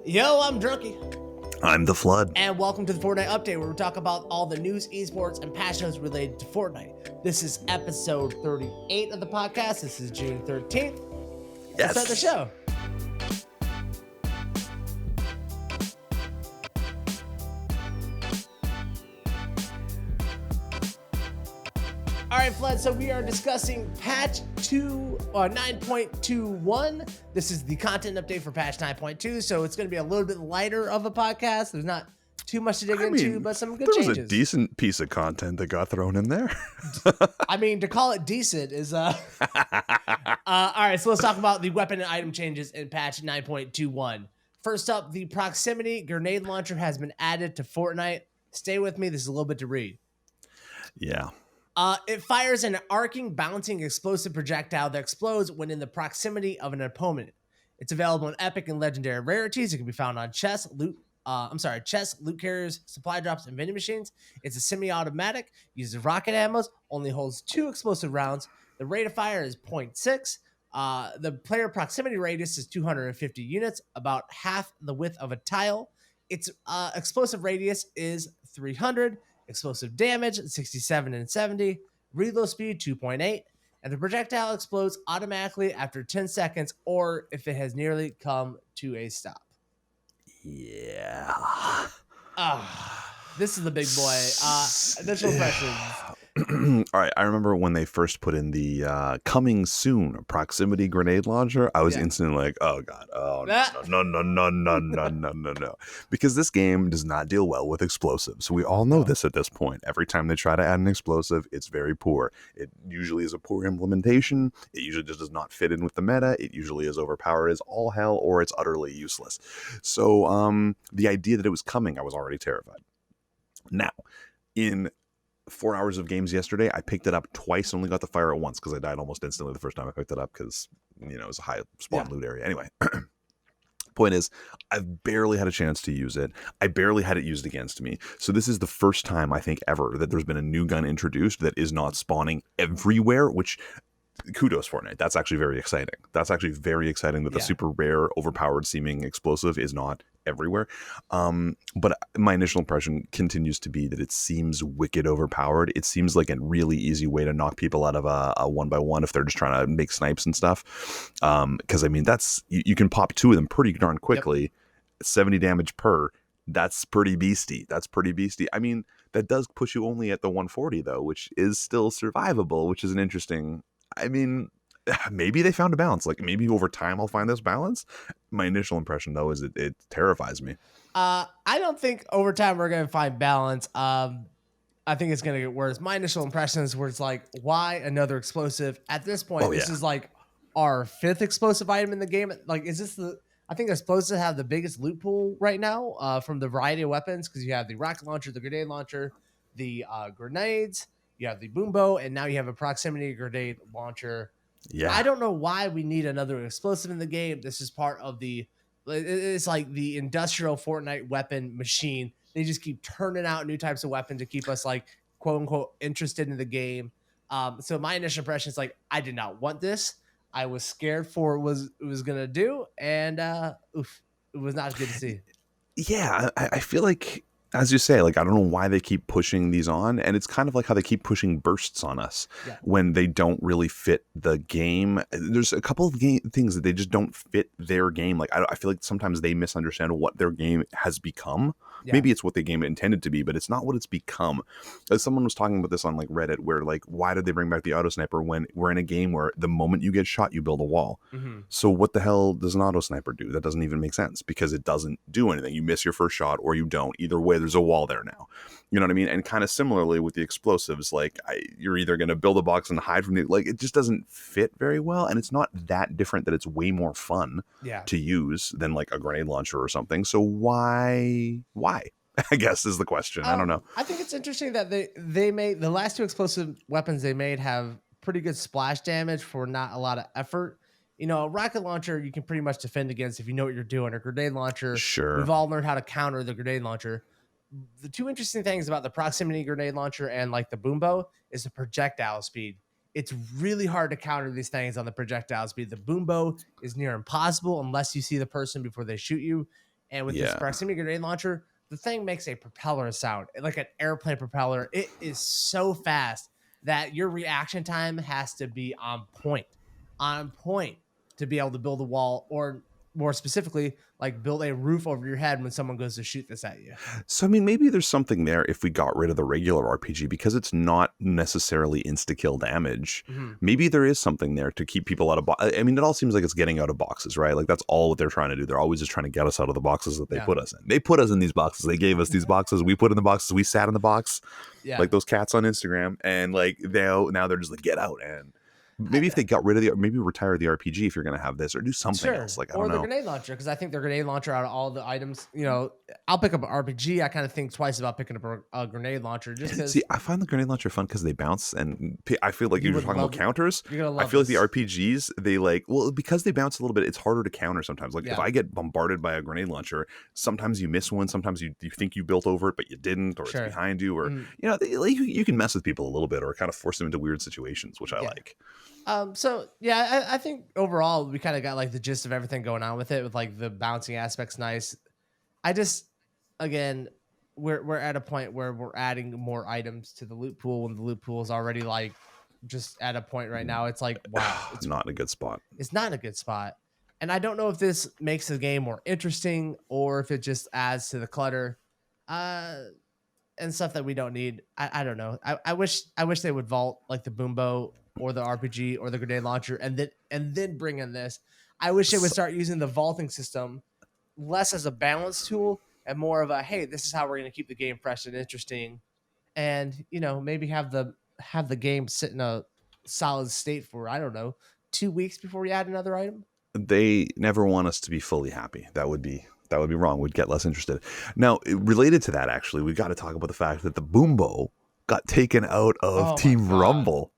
Yo, I'm Drnkie. I'm TheFlood. And welcome to the Fortnite update, where we talk about all the news, esports, and patch notes related to Fortnite. This is episode 38 of the podcast. This is June 13th. Let's start the show. All right, Flood, so we are discussing patch 9.21. This is the content update for patch 9.2, so it's going to be a little bit lighter of a podcast. There's not too much to dig into, but some good changes. There was a decent piece of content that got thrown in there. I mean, to call it decent is... all right, so let's talk about the weapon and item changes in patch 9.21. First up, the proximity grenade launcher has been added to Fortnite. Stay with me. This is a little bit to read. Yeah. It fires an arcing, bouncing, explosive projectile that explodes when in the proximity of an opponent. It's available in epic and legendary rarities. It can be found on chests, loot carriers, supply drops, and vending machines. It's a semi-automatic, uses rocket ammos, only holds 2 explosive rounds. The rate of fire is 0.6. The player proximity radius is 250 units, about half the width of a tile. Its explosive radius is 300. Explosive damage 67 and 70, reload speed 2.8, and the projectile explodes automatically after 10 seconds or if it has nearly come to a stop. Yeah. This is the big boy. Initial impressions. All right. I remember when they first put in the coming soon proximity grenade launcher. I was instantly like, oh God. Oh, no. Because this game does not deal well with explosives. We all know this at this point. Every time they try to add an explosive, it's very poor. It usually is a poor implementation. It usually just does not fit in with the meta. It usually is overpowered as all hell, or it's utterly useless. So the idea that it was coming, I was already terrified. Now, in 4 hours of games yesterday, I picked it up twice, only got the fire at once because I died almost instantly the first time I picked it up because, it was a high spawn loot area. Anyway, point is, I've barely had a chance to use it. I barely had it used against me. So this is the first time, I think, ever that there's been a new gun introduced that is not spawning everywhere, which... kudos, Fortnite. That's actually very exciting. That's actually very exciting that the super rare, overpowered seeming explosive is not everywhere. But my initial impression continues to be that it seems wicked overpowered. It seems like a really easy way to knock people out of a 1x1 if they're just trying to make snipes and stuff. Because I mean, that's you can pop 2 of them pretty darn quickly. 70 damage per. That's pretty beastie. I mean, that does push you only at the 140 though, which is still survivable, which is an interesting. I mean, maybe they found a balance. Like maybe over time I'll find this balance. My initial impression though is it terrifies me. I don't think over time we're gonna find balance. I think it's gonna get worse. My initial impression is where it's like, why another explosive at this point? This is like our 5th explosive item in the game. Like, is this I think they're supposed to have the biggest loot pool right now from the variety of weapons, because you have the rocket launcher, the grenade launcher, the grenades. You have the boom bow, and now you have a proximity grenade launcher. Yeah, I don't know why we need another explosive in the game. This is part of it's like the industrial Fortnite weapon machine. They just keep turning out new types of weapons to keep us, like, quote unquote, interested in the game. So my initial impression is like, I did not want this. I was scared for what it was gonna do, and it was not good to see. Yeah, I feel like, as you say, like, I don't know why they keep pushing these on, and it's kind of like how they keep pushing bursts on us when they don't really fit the game. There's a couple of things that they just don't fit their game. Like, I feel like sometimes they misunderstand what their game has become. Maybe it's what the game intended to be, but it's not what it's become. As someone was talking about this on like Reddit, where like, why did they bring back the auto sniper when we're in a game where the moment you get shot, you build a wall? So what the hell does an auto sniper do? That doesn't even make sense, because it doesn't do anything. You miss your first shot or you don't. Either way, there's a wall there now. You know what I mean? And kind of similarly with the explosives, like you're either going to build a box and hide from it. Like, it just doesn't fit very well. And it's not that different that it's way more fun to use than like a grenade launcher or something. So why? I guess is the question. I don't know. I think it's interesting that they made the last 2 explosive weapons they made have pretty good splash damage for not a lot of effort. A rocket launcher you can pretty much defend against if you know what you're doing. A grenade launcher, we've all learned how to counter the grenade launcher. The 2 interesting things about the proximity grenade launcher and like the boom bow is the projectile speed. It's really hard to counter these things on the projectile speed. The boom bow is near impossible unless you see the person before they shoot you. And with this proximity grenade launcher, the thing makes a propeller sound, like an airplane propeller. It is so fast that your reaction time has to be on point to be able to build a wall, or more specifically, like build a roof over your head when someone goes to shoot this at you. So, I mean, maybe there's something there if we got rid of the regular RPG, because it's not necessarily insta-kill damage. Mm-hmm. Maybe there is something there to keep people out of I mean, it all seems like it's getting out of boxes, right? Like, that's all what they're trying to do. They're always just trying to get us out of the boxes that they put us in. They put us in these boxes. They gave us these boxes. We put in the boxes. We sat in the box. Yeah. Like those cats on Instagram. And like, now they're just like, get out. And maybe if they got rid of maybe retire the RPG if you're going to have this, or do something else. Like, I don't know. Or the grenade launcher, because I think the grenade launcher, out of all the items, I'll pick up an RPG. I kind of think twice about picking up a grenade launcher just because. See, I find the grenade launcher fun because they bounce, and I feel like you were talking about counters. I feel like the RPGs, because they bounce a little bit, it's harder to counter sometimes. Like if I get bombarded by a grenade launcher, sometimes you miss one, sometimes you think you built over it but you didn't, or it's behind you, or you can mess with people a little bit, or kind of force them into weird situations, which I like. I think overall we kind of got like the gist of everything going on with it, with like the bouncing aspects nice. I just, again, we're at a point where we're adding more items to the loot pool when the loot pool is already like just at a point right now. It's like, wow, it's not in a good spot. It's not in a good spot. And I don't know if this makes the game more interesting or if it just adds to the clutter and stuff that we don't need. I don't know. I wish they would vault like the Boombo or the RPG or the grenade launcher and then bring in this. I wish they would start using the vaulting system less as a balance tool and more of a, hey, this is how we're going to keep the game fresh and interesting, and maybe have the game sit in a solid state for, I don't know, 2 weeks before we add another item. They never want us to be fully happy. That would be wrong. We'd get less interested. Now, related to that, actually, we got to talk about the fact that the Boombo got taken out of Team Rumble.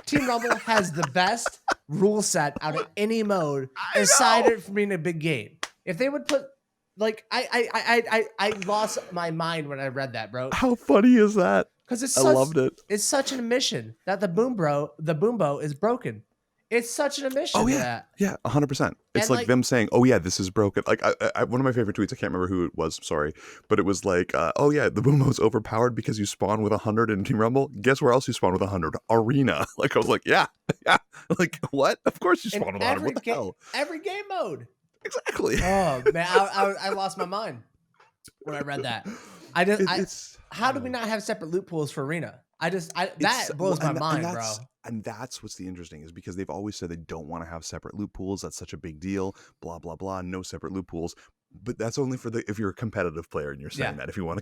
Team Rumble has the best rule set out of any mode, aside from being a big game. If they would put, like, I lost my mind when I read that, bro. How funny is that? Because I loved it. It's such an admission that the Boombo is broken. It's such an admission. Oh, yeah. To that. Yeah, 100%. It's like them saying, oh, yeah, this is broken. Like, one of my favorite tweets, I can't remember who it was, sorry, but it was like, oh, yeah, the Boombo's overpowered because you spawn with 100 in Team Rumble. Guess where else you spawn with 100? Arena. Like, I was like, yeah. Like, what? Of course you spawn with 100. What the hell? Every game mode. Exactly. Oh, man, I lost my mind when I read that. How do we not have separate loot pools for Arena? That blows my mind, bro. And that's what's the interesting, is because they've always said they don't want to have separate loot pools. That's such a big deal. Blah, blah, blah. No separate loot pools. But that's only for if you're a competitive player and you're saying that. If you're a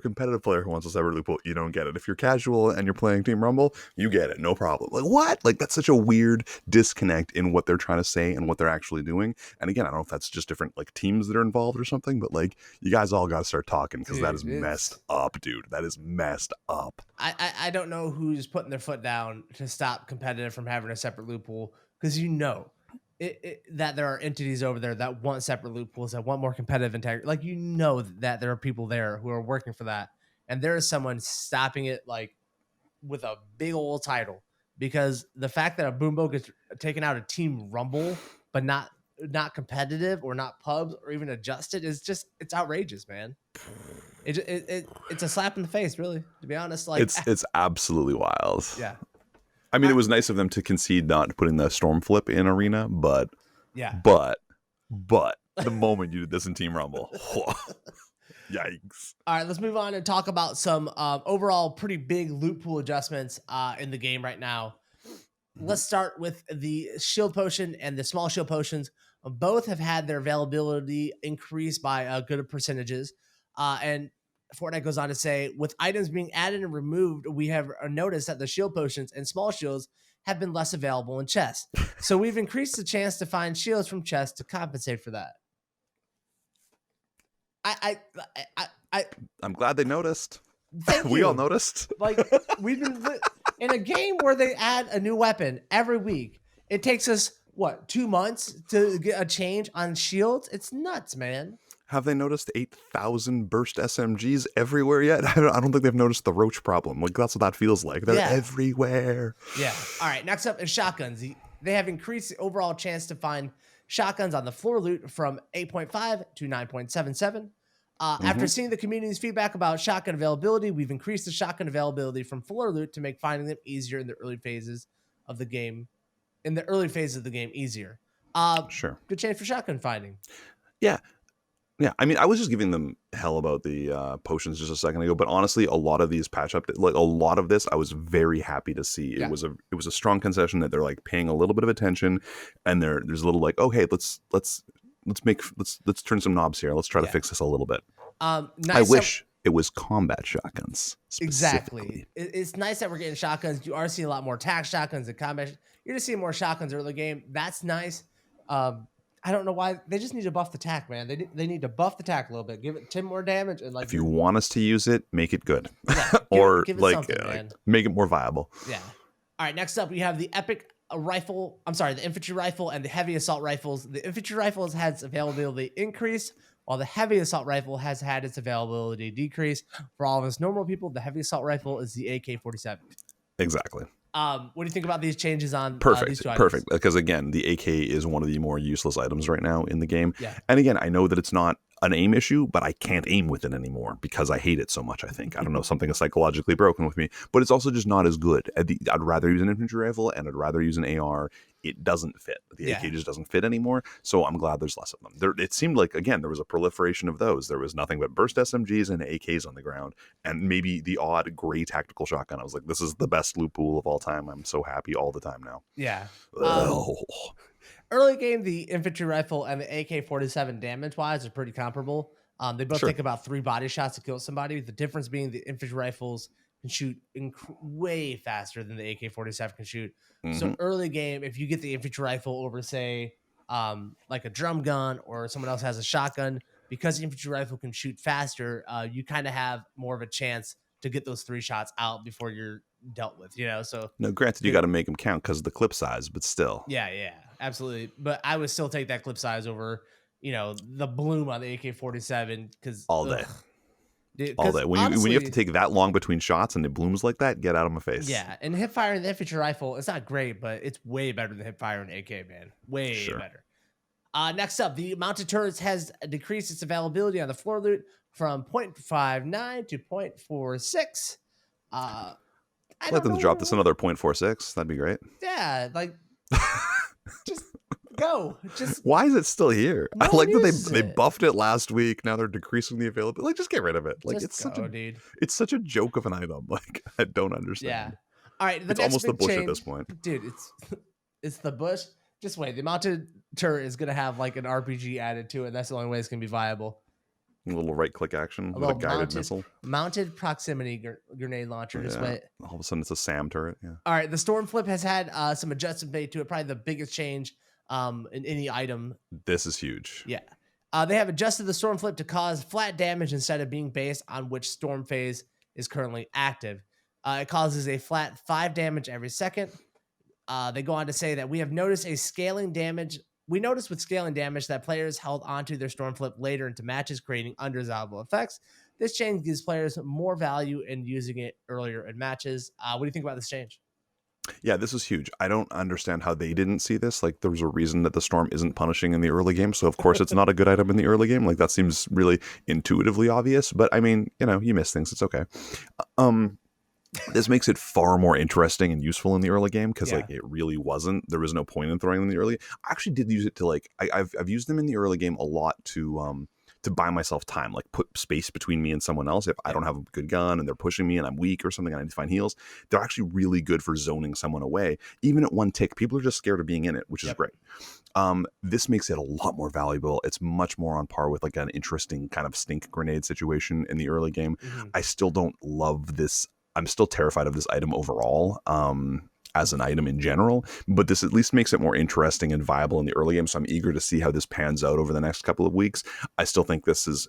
competitive player who wants a separate loot pool, you don't get it. If you're casual and you're playing Team Rumble, you get it. No problem. Like, what? Like, that's such a weird disconnect in what they're trying to say and what they're actually doing. And again, I don't know if that's just different like teams that are involved or something, but like, you guys all got to start talking, because that is messed up, dude. That is messed up. I don't know who's putting their foot down to stop competitive from having a separate loot pool, because that there are entities over there that want separate loot pools, that want more competitive integrity. Like, that there are people there who are working for that, and there is someone stopping it, like, with a big old title, because the fact that a Boombo gets taken out of Team Rumble but not competitive or not pubs or even adjusted is just, it's outrageous, man. It's a slap in the face, really, to be honest. Like, it's absolutely wild. Yeah. I mean, it was nice of them to concede not putting the storm flip in Arena, but the moment you did this in Team Rumble, yikes. All right, let's move on and talk about some overall pretty big loot pool adjustments in the game right now. Let's start with the shield potion and the small shield potions. Both have had their availability increased by good percentages. And Fortnite goes on to say, with items being added and removed, we have noticed that the shield potions and small shields have been less available in chests. So we've increased the chance to find shields from chests to compensate for that. I'm glad they noticed. We all noticed. Like, we've been in a game where they add a new weapon every week. It takes us 2 months to get a change on shields. It's nuts, man. Have they noticed 8,000 burst SMGs everywhere yet? I don't think they've noticed the roach problem. Like, that's what that feels like. They're everywhere. Yeah. All right. Next up is shotguns. They have increased the overall chance to find shotguns on the floor loot from 8.5 to 9.77. After seeing the community's feedback about shotgun availability, we've increased the shotgun availability from floor loot to make finding them easier in the early phases of the game. Easier. Sure. Good change for shotgun finding. Yeah. Yeah, I mean, I was just giving them hell about the potions just a second ago, but honestly, a lot of these patch up, like a lot of this, I was very happy to see. It was a strong concession that they're like paying a little bit of attention, and there's a little like, okay, let's turn some knobs here. Let's try to fix this a little bit. Nice I wish it was combat shotguns. Exactly. It's nice that we're getting shotguns. You are seeing a lot more tac shotguns in combat. You're just seeing more shotguns early game. That's nice. I don't know why. They just need to buff the tac, man. They need to buff the tac a little bit. Give it 10 more damage. And like, if you want us to use it, make it good. Yeah, or give it like make it more viable. Yeah. All right, next up we have the epic rifle. I'm sorry, the infantry rifle and the heavy assault rifles. The infantry rifle has had its availability increase, while the heavy assault rifle has had its availability decrease. For all of us normal people, the heavy assault rifle is the AK-47. Exactly. What do you think about these changes on these two items? Perfect. Because again, the AK is one of the more useless items right now in the game. Yeah. And again, I know that it's not an aim issue, but I can't aim with it anymore because I hate it so much. I think, I don't know, something is psychologically broken with me, but it's also just not as good. I'd rather use an infantry rifle and I'd rather use an AR. It doesn't fit. The AK just doesn't fit anymore. So I'm glad there's less of them. It seemed like, again, there was a proliferation of those. There was nothing but burst SMGs and AKs on the ground, and maybe the odd gray tactical shotgun. I was like, this is the best loot pool of all time. I'm so happy all the time now. Yeah. Early game, the infantry rifle and the AK-47 damage-wise are pretty comparable. They both take about 3 body shots to kill somebody. The difference being the infantry rifles can shoot way faster than the AK-47 can shoot. So early game, if you get the infantry rifle over, say, like a drum gun or someone else has a shotgun, because the infantry rifle can shoot faster, you kind of have more of a chance to get those 3 shots out before you're dealt with, you know? So no, granted, you got to make them count because of the clip size, but still. Yeah, absolutely. But I would still take that clip size over, the bloom on the AK-47 because all day. All day. When you have to take that long between shots and it blooms like that, get out of my face. Yeah, and hip fire in the infantry rifle, it's not great, but it's way better than hip fire in AK, man. Way better. Next up, the mounted turrets has decreased its availability on the floor loot from 0.59 to 0.46. I'd like them to drop this another 0.46. That'd be great. Yeah, like just go. Why is it still here? I like that they buffed it last week. Now they're decreasing the availability. Like, just get rid of it. Like, it's such a joke of an item. Like, I don't understand. Yeah. All right. It's almost the bush at this point, dude. It's the bush. Just wait. The mounted turret is gonna have like an RPG added to it. And that's the only way it's gonna be viable. A little right-click action with a guided missile. Mounted proximity grenade launcher. Just wait. All of a sudden, it's a SAM turret. Yeah. All right. The Storm Flip has had some adjustment made to it. Probably the biggest change in any item. This is huge. Yeah. They have adjusted the Storm Flip to cause flat damage instead of being based on which storm phase is currently active. It causes a flat 5 damage every second. They go on to say that we noticed with scaling damage that players held onto their Storm Flip later into matches, creating undesirable effects. This change gives players more value in using it earlier in matches. What do you think about this change? Yeah, this is huge. I don't understand how they didn't see this. Like, there was a reason that the Storm isn't punishing in the early game, so of course it's not a good item in the early game. Like, that seems really intuitively obvious, but I mean, you miss things. It's okay. This makes it far more interesting and useful in the early game because like it really wasn't. There was no point in throwing them in the early. I actually did use it to like I've used them in the early game a lot to buy myself time, like put space between me and someone else. If I don't have a good gun and they're pushing me and I'm weak or something and I need to find heals, they're actually really good for zoning someone away. Even at 1 tick, people are just scared of being in it, which is great. This makes it a lot more valuable. It's much more on par with like an interesting kind of stink grenade situation in the early game. I still don't love this. I'm still terrified of this item overall. As an item in general, but this at least makes it more interesting and viable in the early game. So I'm eager to see how this pans out over the next couple of weeks. I still think this is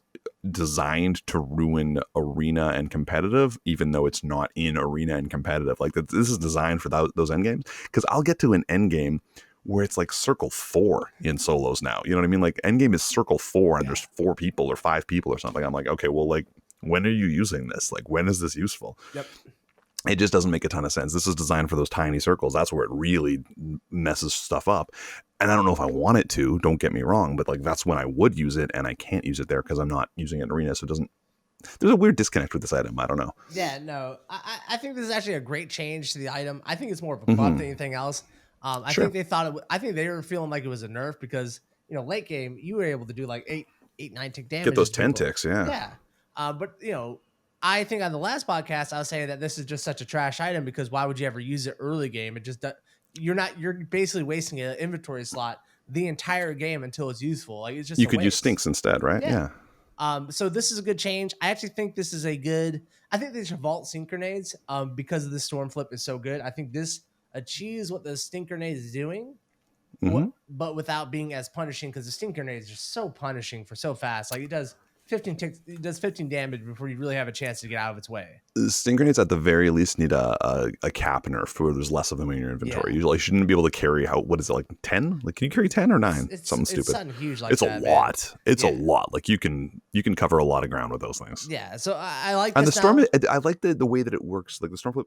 designed to ruin arena and competitive, even though it's not in arena and competitive. Like this is designed for those end games, because I'll get to an end game where it's like circle 4 in solos now. You know what I mean? Like end game is circle 4 and there's 4 people or 5 people or something. I'm like, okay, well, like when are you using this? Like when is this useful? Yep. It just doesn't make a ton of sense. This is designed for those tiny circles. That's where it really messes stuff up. And I don't know if I want it to, don't get me wrong, but like that's when I would use it, and I can't use it there because I'm not using it in arena. So it doesn't, there's a weird disconnect with this item. I don't know. Yeah, no, I think this is actually a great change to the item. I think it's more of a buff than anything else. I think they thought I think they were feeling like it was a nerf because, you know, late game, you were able to do like 9 tick damage. Get those 10 ticks. Yeah. Yeah. But you know, I think on the last podcast, I was saying that this is just such a trash item because why would you ever use it early game? It just, you're basically wasting an inventory slot the entire game until it's useful. Like it's just, you could use stinks instead, right? Yeah. So this is a good change. I actually think this is I think they should vault sync grenades because of the storm flip is so good. I think this achieves what the stink grenade is doing, but without being as punishing because the stink grenade is just so punishing for so fast. Like it does 15 ticks, it does 15 damage before you really have a chance to get out of its way. The stink grenades at the very least need a cap nerf where there's less of them in your inventory. You shouldn't be able to carry what is it, like 10? Like can you carry 10 or 9? Something stupid. It's something huge like it's that, a lot. Man. It's a lot. Like you can cover a lot of ground with those things. Yeah. So I like and this the storm. I like the way that it works. Like the storm flip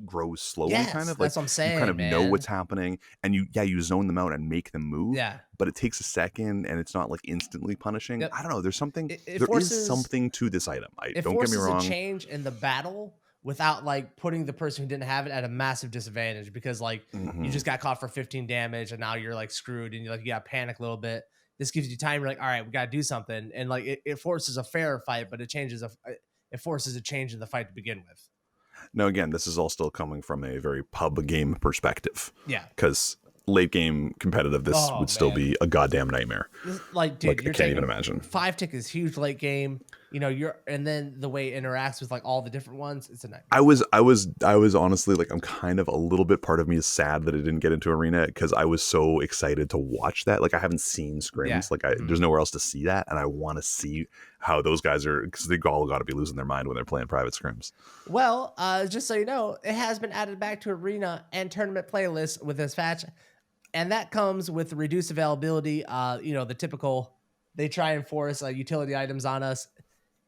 grows slowly, kind of. Like that's what I'm saying. You kind of know what's happening, and you zone them out and make them move. Yeah. But it takes a second, and it's not like instantly punishing. Yep. I don't know. There's something. There is something to this item. Don't get me wrong. It forces a change in the battle without like putting the person who didn't have it at a massive disadvantage because like you just got caught for 15 damage and now you're like screwed and you got to panic a little bit. This gives you time. You're like, all right, we got to do something, and like it forces a fair fight, but it forces a change in the fight to begin with. Now, again, this is all still coming from a very pub game perspective. Yeah, because late game competitive, this would still be a goddamn nightmare. Like, dude, I can't even imagine. 5 tick is huge late game. You know, and then the way it interacts with like all the different ones, it's a nightmare. I was honestly like, I'm kind of a little bit, part of me is sad that it didn't get into arena because I was so excited to watch that. Like I haven't seen scrims, there's nowhere else to see that, and I want to see how those guys are, because they all got to be losing their mind when they're playing private scrims. Well, just so you know, it has been added back to arena and tournament playlists with this patch, and that comes with reduced availability. The typical, they try and force utility items on us.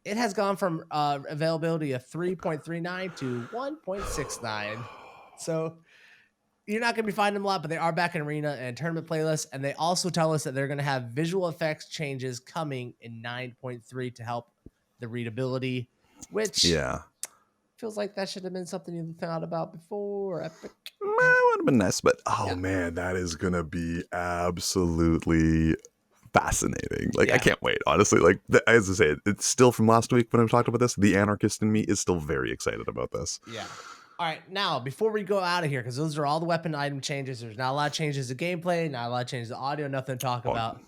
It has gone from availability of 3.39 to 1.69. So you're not going to be finding them a lot, but they are back in arena and tournament playlists. And they also tell us that they're going to have visual effects changes coming in 9.3 to help the readability, which feels like that should have been something you thought about before. Epic. Would have been nice, but man, that is going to be absolutely fascinating. I can't wait, honestly. Like as I say, it's still from last week when I talked about this. The anarchist in me is still very excited about this. Yeah. All right, now before we go out of here, because those are all the weapon item changes. There's not a lot of changes to gameplay, not a lot of changes to audio, nothing to talk about.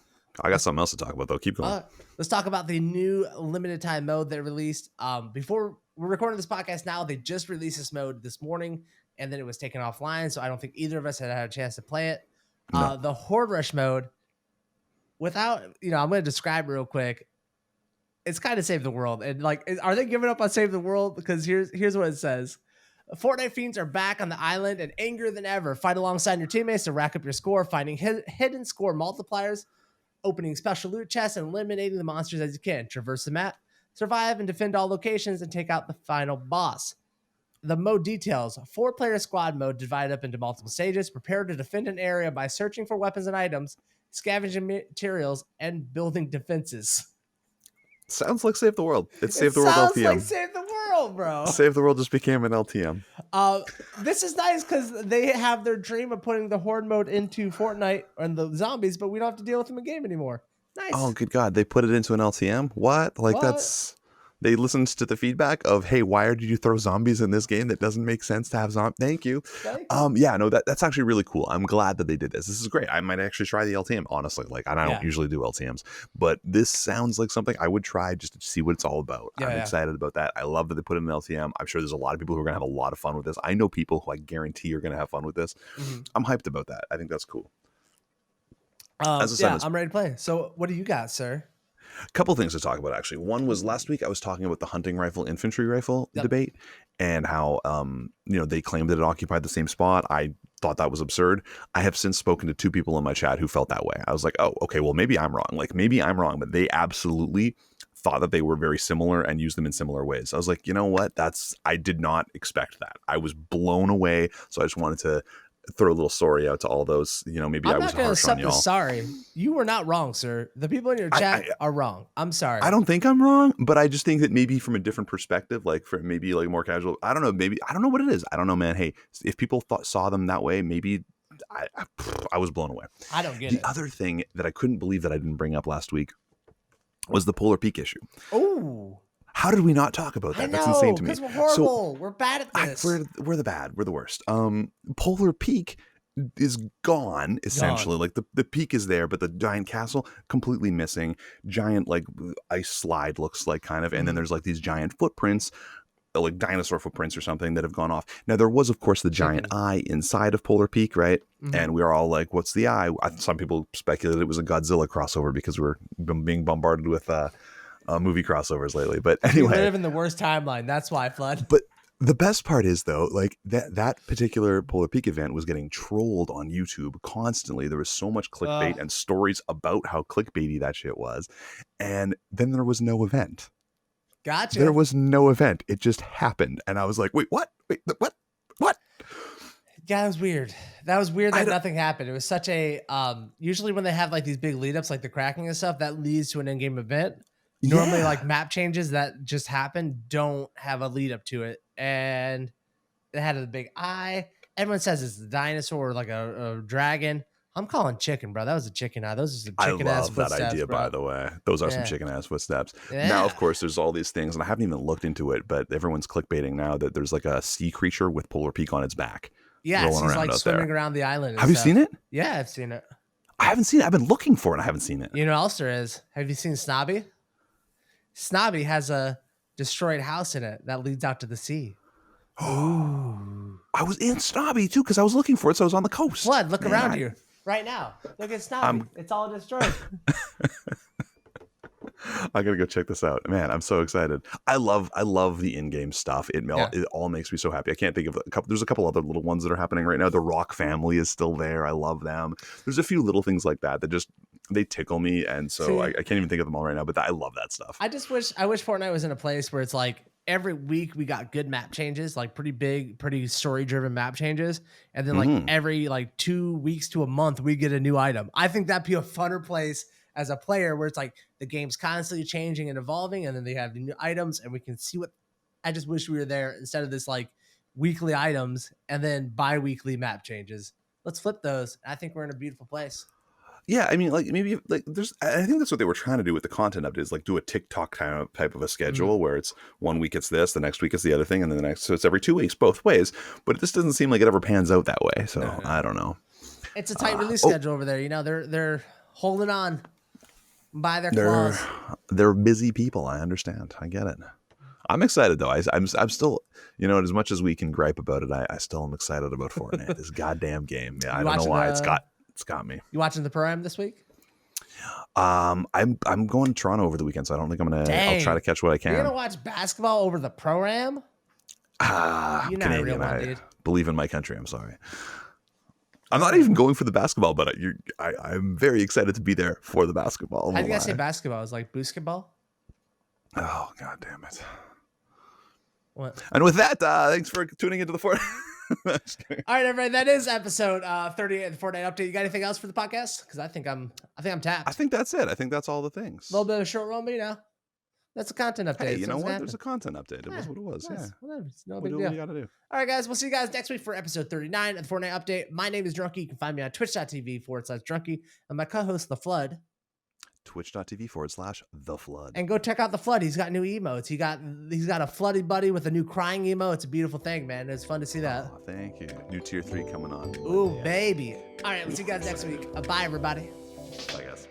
I got something else to talk about though. Keep going. Let's talk about the new limited time mode they released. Before we're recording this podcast now, they just released this mode this morning, and then it was taken offline. So I don't think either of us had a chance to play it. No. The Horde Rush mode. Without, I'm going to describe it real quick. It's kind of Save the World. And are they giving up on Save the World? Because here's what it says. Fortnite fiends are back on the island and angrier than ever. Fight alongside your teammates to rack up your score, finding hidden score multipliers, opening special loot chests, and eliminating the monsters as you can. Traverse the map, survive and defend all locations, and take out the final boss. The mode details: 4-player squad mode divided up into multiple stages. Prepare to defend an area by searching for weapons and items, scavenging materials, and building defenses. Sounds like Save the World. It's Save the World LTM. Sounds like Save the World, bro. Save the World just became an LTM. This is nice because they have their dream of putting the Horde mode into Fortnite and the zombies, but we don't have to deal with them in game anymore. Nice. Oh, good God. They put it into an LTM? What? That's... They listened to the feedback of, hey, why did you throw zombies in this game? That doesn't make sense to have zombies. Thank you. That's actually really cool. I'm glad that they did this. This is great. I might actually try the LTM, honestly. And I don't usually do LTMs, but this sounds like something I would try just to see what it's all about. I'm excited about that. I love that they put in an LTM. I'm sure there's a lot of people who are going to have a lot of fun with this. I know people who I guarantee are going to have fun with this. Mm-hmm. I'm hyped about that. I think that's cool. I'm ready to play. So what do you got, sir? A couple things to talk about, actually. One was last week I was talking about the hunting rifle, infantry rifle debate, and how they claimed that it occupied the same spot. I thought that was absurd. I have since spoken to 2 people in my chat who felt that way. I was like, oh, okay, well, maybe I'm wrong. But they absolutely thought that they were very similar and used them in similar ways. I was like, you know what? I did not expect that. I was blown away. So I just wanted to throw a little sorry out to all those, maybe I was harsh on y'all. Sorry. You were not wrong, sir. The people in your chat are wrong. I'm sorry. I don't think I'm wrong, but I just think that maybe from a different perspective, like for maybe like more casual, I don't know, maybe, I don't know what it is. I don't know, man. Hey, if people saw them that way, maybe I was blown away. I don't get it. The other thing that I couldn't believe that I didn't bring up last week was the Polar Peak issue. Oh. How did we not talk about that? That's insane to me. Because we're horrible. We're bad at this. We're the bad. We're the worst. Polar Peak is gone, essentially. Like the peak is there, but the giant castle completely missing. Giant like ice slide looks like kind of, and then there's like these giant footprints, like dinosaur footprints or something that have gone off. Now there was of course the giant eye inside of Polar Peak, right? And we were all like, what's the eye? Some people speculated it was a Godzilla crossover because we're being bombarded with movie crossovers lately. But anyway, we live in the worst timeline. That's why, Flood. But the best part is though, like that particular Polar Peak event was getting trolled on YouTube constantly. There was so much clickbait and stories about how clickbaity that shit was. And then there was no event. Gotcha. There was no event. It just happened. And I was like, wait, what? Wait, what? Yeah, that was weird. That was weird that nothing happened. It was such a, usually when they have like these big lead ups, like the cracking and stuff, that leads to an in-game event. Normally like map changes that just happen don't have a lead up to it. And it had a big eye. Everyone says it's a dinosaur or like a dragon. I'm calling chicken, bro. That was a chicken eye. Those are some chicken ass footsteps. I love that idea, by the way. Those are some chicken ass footsteps. Yeah. Now, of course, there's all these things, and I haven't even looked into it, but everyone's clickbaiting now that there's like a sea creature with Polar Peak on its back. Yeah, he's like swimming around the island. Have you seen it? Yeah, I've seen it. I haven't seen it. I've been looking for it. I haven't seen it. You know what else there is? Have you seen Snobby? Snobby has a destroyed house in it that leads out to the sea. Ooh. I was in Snobby too because I was looking for it, so I was on the coast. Flood, look around you. Right now, look at Snobby. It's all destroyed. I gotta go check this out, man. I'm so excited. I love the in-game stuff. It all makes me so happy. I can't think of a couple. There's a couple other little ones that are happening right now. The Rock family is still there. I love them. There's a few little things like that just they tickle me, and so I can't even think of them all right now. But I love that stuff. I wish Fortnite was in a place where it's like every week we got good map changes, like pretty big, pretty story-driven map changes, and then like every like 2 weeks to a month we get a new item. I think that'd be a funner place as a player where it's like the game's constantly changing and evolving, and then they have new items, and we can see what. I just wish we were there instead of this like weekly items and then bi-weekly map changes. Let's flip those. I think we're in a beautiful place. Yeah, I mean, like maybe like I think that's what they were trying to do with the content update is like do a TikTok type of a schedule where it's 1 week it's this, the next week it's the other thing, and then the next, so it's every 2 weeks both ways. But this doesn't seem like it ever pans out that way. So no. I don't know. It's a tight release schedule over there. You know, they're holding on by their claws. They're busy people. I understand. I get it. I'm excited though. I'm still, as much as we can gripe about it, I still am excited about Fortnite. This goddamn game. Yeah, I don't know why it's got me. You watching the Pro-Am this week? I'm going to Toronto over the weekend, so I don't think I'm gonna. Dang. I'll try to catch what I can. You're gonna watch basketball over the Pro-Am? You're not a real one, dude. Believe in my country. I'm sorry. I'm not even going for the basketball, but I'm very excited to be there for the basketball. How do you guys say basketball? Is like basketball? Oh, god damn it. What? And with that, thanks for tuning into the Fortnite. All right, everybody. That is episode 38 of the Fortnite update. You got anything else for the podcast? Because I think I'm tapped. I think that's it. I think that's all the things. A little bit of a short run, but that's a content update. Hey, you know what? There's a content update. It was what it was. Nice. Yeah. Whatever. It's no big deal. What you got to do. All right, guys. We'll see you guys next week for episode 39 of the Fortnite update. My name is Drnkie. You can find me on twitch.tv/Drnkie. And my co-host, TheFlood. Twitch.tv/TheFlood. And go check out TheFlood. He's got new emotes. He's got a floody buddy with a new crying emo. It's a beautiful thing, man. It's fun to see that. Oh, thank you. New tier 3 coming on. Ooh, baby. All right, we'll see you guys next week. Bye, everybody. Bye, guys.